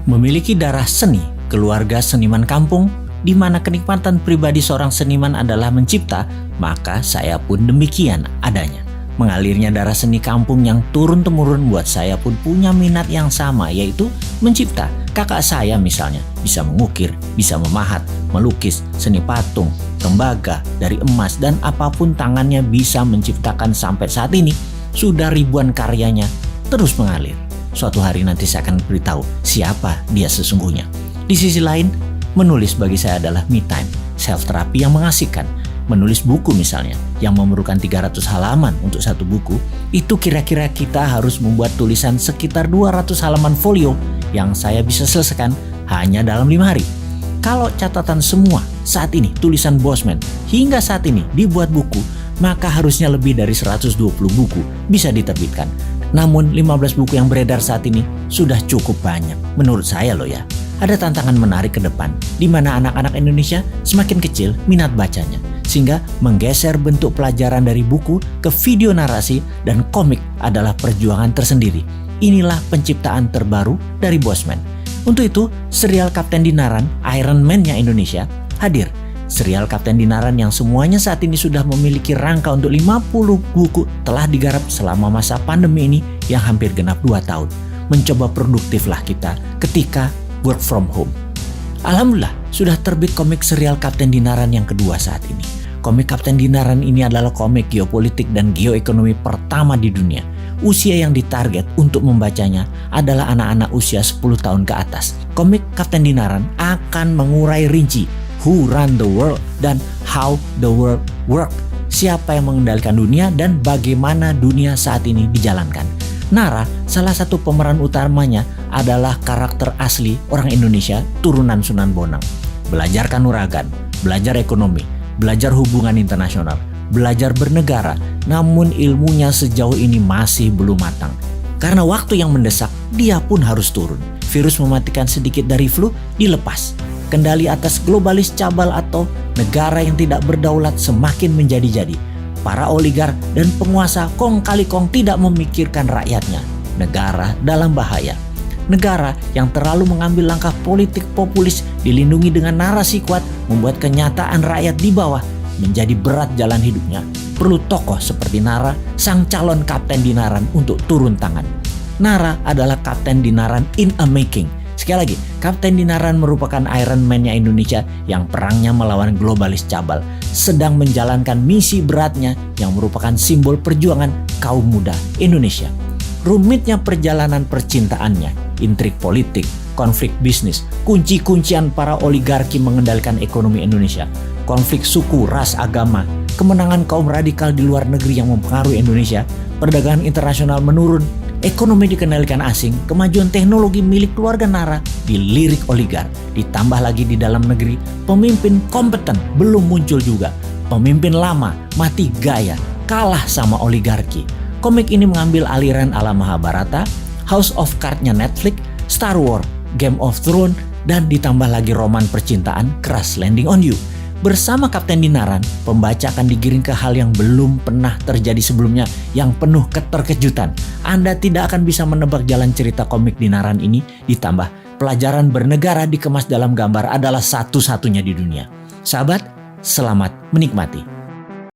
Memiliki darah seni, keluarga seniman kampung, di mana kenikmatan pribadi seorang seniman adalah mencipta, maka saya pun demikian adanya. Mengalirnya darah seni kampung yang turun-temurun buat saya pun punya minat yang sama, yaitu mencipta. Kakak saya misalnya bisa mengukir, bisa memahat, melukis, seni patung, tembaga, dari emas, dan apapun tangannya bisa menciptakan sampai saat ini. Sudah ribuan karyanya terus mengalir. Suatu hari nanti saya akan beritahu siapa dia sesungguhnya. Di sisi lain, menulis bagi saya adalah me time, self-terapi yang mengasihkan. Menulis buku misalnya, yang memerlukan 300 halaman untuk satu buku, itu kira-kira kita harus membuat tulisan sekitar 200 halaman folio yang saya bisa selesaikan hanya dalam 5 hari. Kalau catatan semua saat ini tulisan Bosman hingga saat ini dibuat buku, maka harusnya lebih dari 120 buku bisa diterbitkan. Namun 15 buku yang beredar saat ini sudah cukup banyak menurut saya loh ya. Ada tantangan menarik ke depan di mana anak-anak Indonesia semakin kecil minat bacanya, sehingga menggeser bentuk pelajaran dari buku ke video narasi dan komik adalah perjuangan tersendiri. Inilah penciptaan terbaru dari Bosman. Untuk itu, serial Kapten Dinaran, Iron Man-nya Indonesia hadir. Serial Kapten Dinaran yang semuanya saat ini sudah memiliki rangka untuk 50 buku telah digarap selama masa pandemi ini yang hampir genap 2 tahun. Mencoba produktiflah kita ketika work from home. Alhamdulillah sudah terbit komik serial Kapten Dinaran yang kedua saat ini. Komik Kapten Dinaran ini adalah komik geopolitik dan geoekonomi pertama di dunia. Usia yang ditarget untuk membacanya adalah anak-anak usia 10 tahun ke atas. Komik Kapten Dinaran akan mengurai rinci who run the world dan how the world work. Siapa yang mengendalikan dunia dan bagaimana dunia saat ini dijalankan. Nara, salah satu pemeran utamanya adalah karakter asli orang Indonesia turunan Sunan Bonang. Belajar kanuragan, belajar ekonomi, belajar hubungan internasional, belajar bernegara, namun ilmunya sejauh ini masih belum matang. Karena waktu yang mendesak, dia pun harus turun. Virus mematikan sedikit dari flu dilepas. Kendali atas globalis cabal atau negara yang tidak berdaulat semakin menjadi-jadi. Para oligar dan penguasa kong kali kong tidak memikirkan rakyatnya. Negara dalam bahaya. Negara yang terlalu mengambil langkah politik populis dilindungi dengan narasi kuat membuat kenyataan rakyat di bawah menjadi berat jalan hidupnya. Perlu tokoh seperti Nara, sang calon Kapten Dinaran untuk turun tangan. Nara adalah Kapten Dinaran in a making. Sekali lagi, Kapten Dinaran merupakan Iron Man-nya Indonesia yang perangnya melawan globalis cabal, sedang menjalankan misi beratnya yang merupakan simbol perjuangan kaum muda Indonesia. Rumitnya perjalanan percintaannya, intrik politik, konflik bisnis, kunci-kuncian para oligarki mengendalikan ekonomi Indonesia, konflik suku, ras, agama, kemenangan kaum radikal di luar negeri yang mempengaruhi Indonesia, perdagangan internasional menurun, ekonomi dikendalikan asing, kemajuan teknologi milik keluarga Nara dilirik oligar, ditambah lagi di dalam negeri, pemimpin kompeten belum muncul juga, pemimpin lama mati gaya, kalah sama oligarki. Komik ini mengambil aliran ala Mahabharata, House of Cards-nya Netflix, Star Wars, Game of Thrones, dan ditambah lagi roman percintaan Crash Landing on You. Bersama Kapten Dinaran, pembaca akan digiring ke hal yang belum pernah terjadi sebelumnya yang penuh keterkejutan. Anda tidak akan bisa menebak jalan cerita komik Dinaran ini, ditambah pelajaran bernegara dikemas dalam gambar adalah satu-satunya di dunia. Sahabat, selamat menikmati.